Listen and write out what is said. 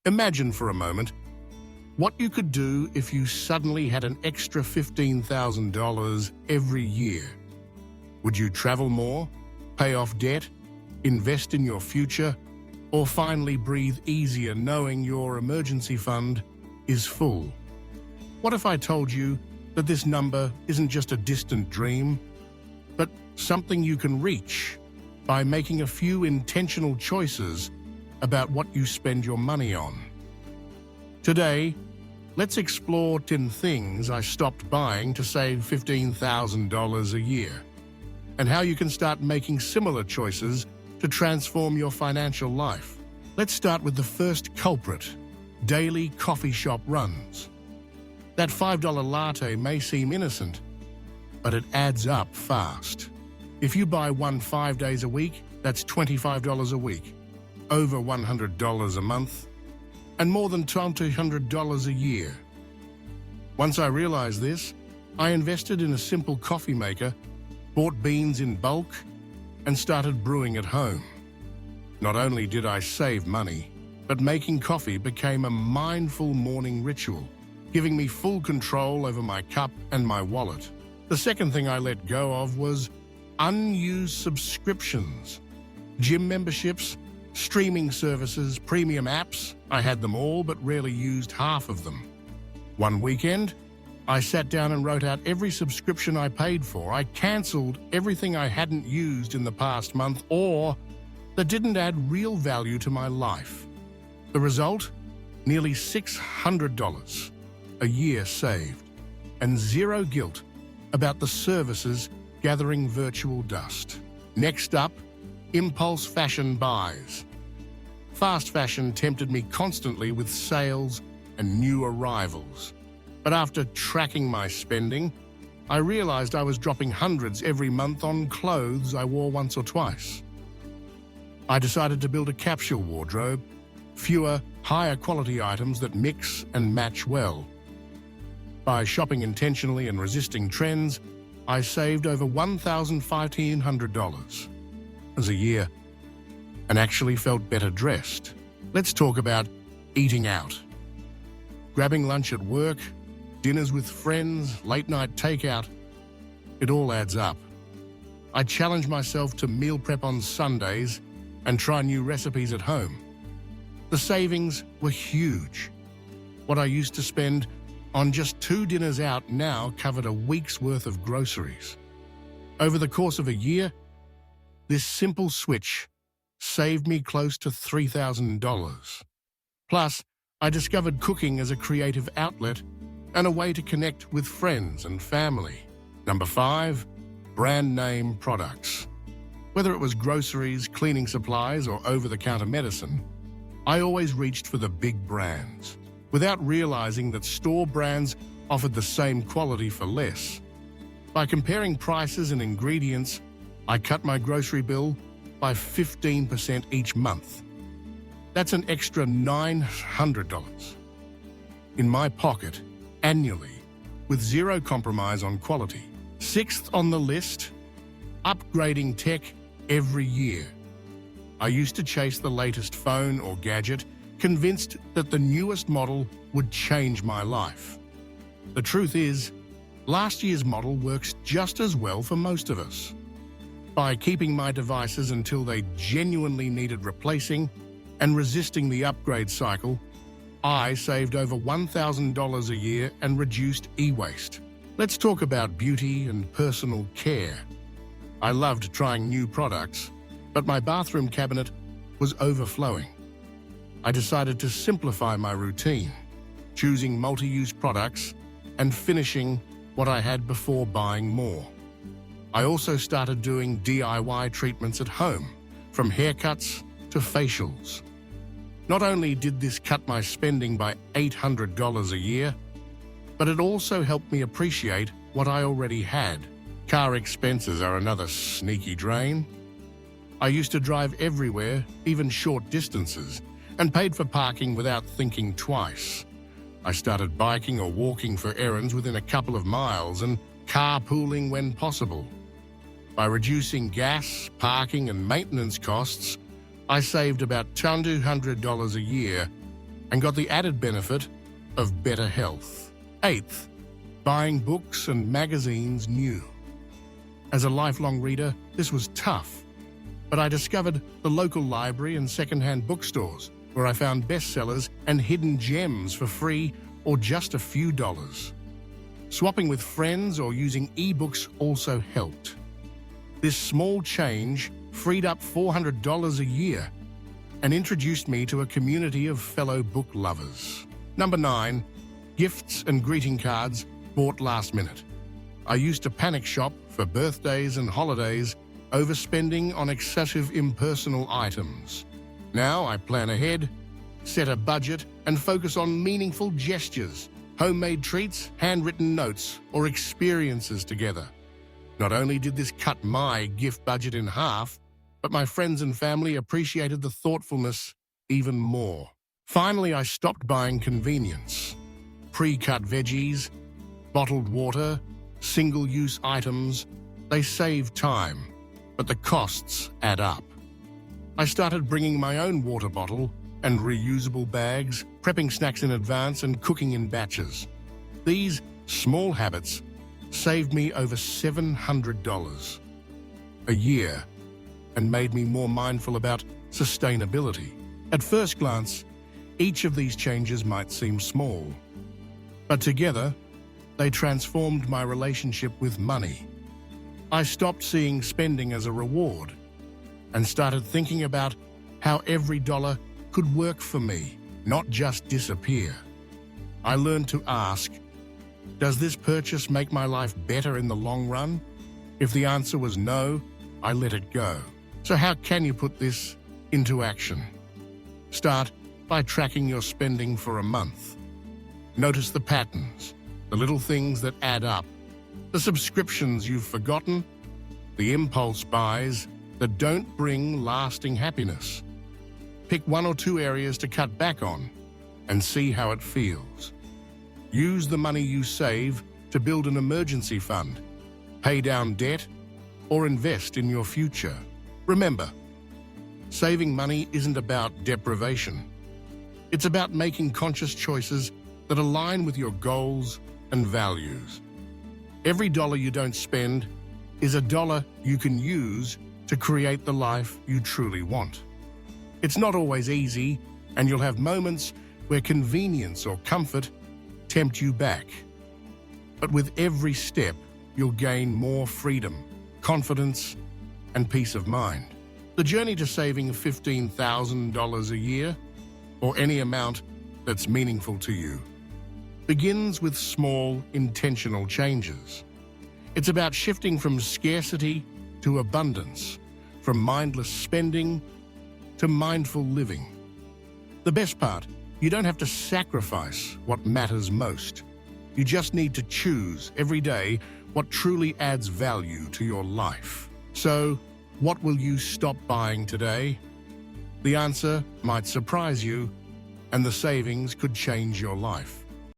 Imagine for a moment what you could do if you suddenly had an extra $15,000 every year. Would you travel more, pay off debt, invest in your future, or finally breathe easier knowing your emergency fund is full? What if I told you that this number isn't just a distant dream, but something you can reach by making a few intentional choices about what you spend your money on? Today, let's explore 10 things I stopped buying to save $15,000 a year, and how you can start making similar choices to transform your financial life. Let's start with the first culprit: daily coffee shop runs. That $5 latte may seem innocent, but it adds up fast. If you buy one 5 days a week, that's $25 a week, over $100 a month, and more than $200 a year. Once I realized this, I invested in a simple coffee maker, bought beans in bulk, and started brewing at home. Not only did I save money, but making coffee became a mindful morning ritual, giving me full control over my cup and my wallet. The second thing I let go of was unused subscriptions. Gym memberships, streaming services, premium apps. I had them all but rarely used half of them. One weekend, I sat down and wrote out every subscription I paid for. I cancelled everything I hadn't used in the past month or that didn't add real value to my life. The result? Nearly $600 a year saved, and zero guilt about the services gathering virtual dust. Next up, impulse fashion buys. Fast fashion tempted me constantly with sales and new arrivals. But after tracking my spending, I realized I was dropping hundreds every month on clothes I wore once or twice. I decided to build a capsule wardrobe, fewer, higher quality items that mix and match well. By shopping intentionally and resisting trends, I saved over $1,500 as a year and actually felt better dressed. Let's talk about eating out. Grabbing lunch at work, dinners with friends, late-night takeout, it all adds up. I challenged myself to meal prep on Sundays and try new recipes at home. The savings were huge. What I used to spend on just 2 dinners out now covered a week's worth of groceries. Over the course of a year, this simple switch saved me close to $3,000. Plus, I discovered cooking as a creative outlet and a way to connect with friends and family. Number 5, brand name products. Whether it was groceries, cleaning supplies, or over-the-counter medicine, I always reached for the big brands, without realizing that store brands offered the same quality for less. By comparing prices and ingredients, I cut my grocery bill by 15% each month. That's an extra $900 in my pocket annually, with zero compromise on quality. 6th on the list, upgrading tech every year. I used to chase the latest phone or gadget, convinced that the newest model would change my life. The truth is, last year's model works just as well for most of us. By keeping my devices until they genuinely needed replacing and resisting the upgrade cycle, I saved over $1,000 a year and reduced e-waste. Let's talk about beauty and personal care. I loved trying new products, but my bathroom cabinet was overflowing. I decided to simplify my routine, choosing multi-use products and finishing what I had before buying more. I also started doing DIY treatments at home, from haircuts to facials. Not only did this cut my spending by $800 a year, but it also helped me appreciate what I already had. Car expenses are another sneaky drain. I used to drive everywhere, even short distances, and paid for parking without thinking twice. I started biking or walking for errands within a couple of miles and carpooling when possible. By reducing gas, parking, and maintenance costs, I saved about $200 a year and got the added benefit of better health. 8th, buying books and magazines new. As a lifelong reader, this was tough, but I discovered the local library and second-hand bookstores where I found bestsellers and hidden gems for free or just a few dollars. Swapping with friends or using ebooks also helped. This small change freed up $400 a year and introduced me to a community of fellow book lovers. Number 9, gifts and greeting cards bought last minute. I used to panic shop for birthdays and holidays, overspending on excessive impersonal items. Now I plan ahead, set a budget, and focus on meaningful gestures, homemade treats, handwritten notes, or experiences together. Not only did this cut my gift budget in half, but my friends and family appreciated the thoughtfulness even more. Finally, I stopped buying convenience. Pre-cut veggies, bottled water, single-use items, they save time, but the costs add up. I started bringing my own water bottle and reusable bags, prepping snacks in advance and cooking in batches. These small habits saved me over $700 a year and made me more mindful about sustainability. At first glance, each of these changes might seem small, but together, they transformed my relationship with money. I stopped seeing spending as a reward and started thinking about how every dollar could work for me, not just disappear. I learned to ask, does this purchase make my life better in the long run? If the answer was no, I let it go. So how can you put this into action? Start by tracking your spending for a month. Notice the patterns, the little things that add up, the subscriptions you've forgotten, the impulse buys that don't bring lasting happiness. Pick 1 or 2 areas to cut back on and see how it feels. Use the money you save to build an emergency fund, pay down debt, or invest in your future. Remember, saving money isn't about deprivation. It's about making conscious choices that align with your goals and values. Every dollar you don't spend is a dollar you can use to create the life you truly want. It's not always easy, and you'll have moments where convenience or comfort tempt you back. But with every step, you'll gain more freedom, confidence, and peace of mind. The journey to saving $15,000 a year, or any amount that's meaningful to you, begins with small, intentional changes. It's about shifting from scarcity to abundance, from mindless spending to mindful living. The best part, you don't have to sacrifice what matters most. You just need to choose every day what truly adds value to your life. So, what will you stop buying today? The answer might surprise you, and the savings could change your life.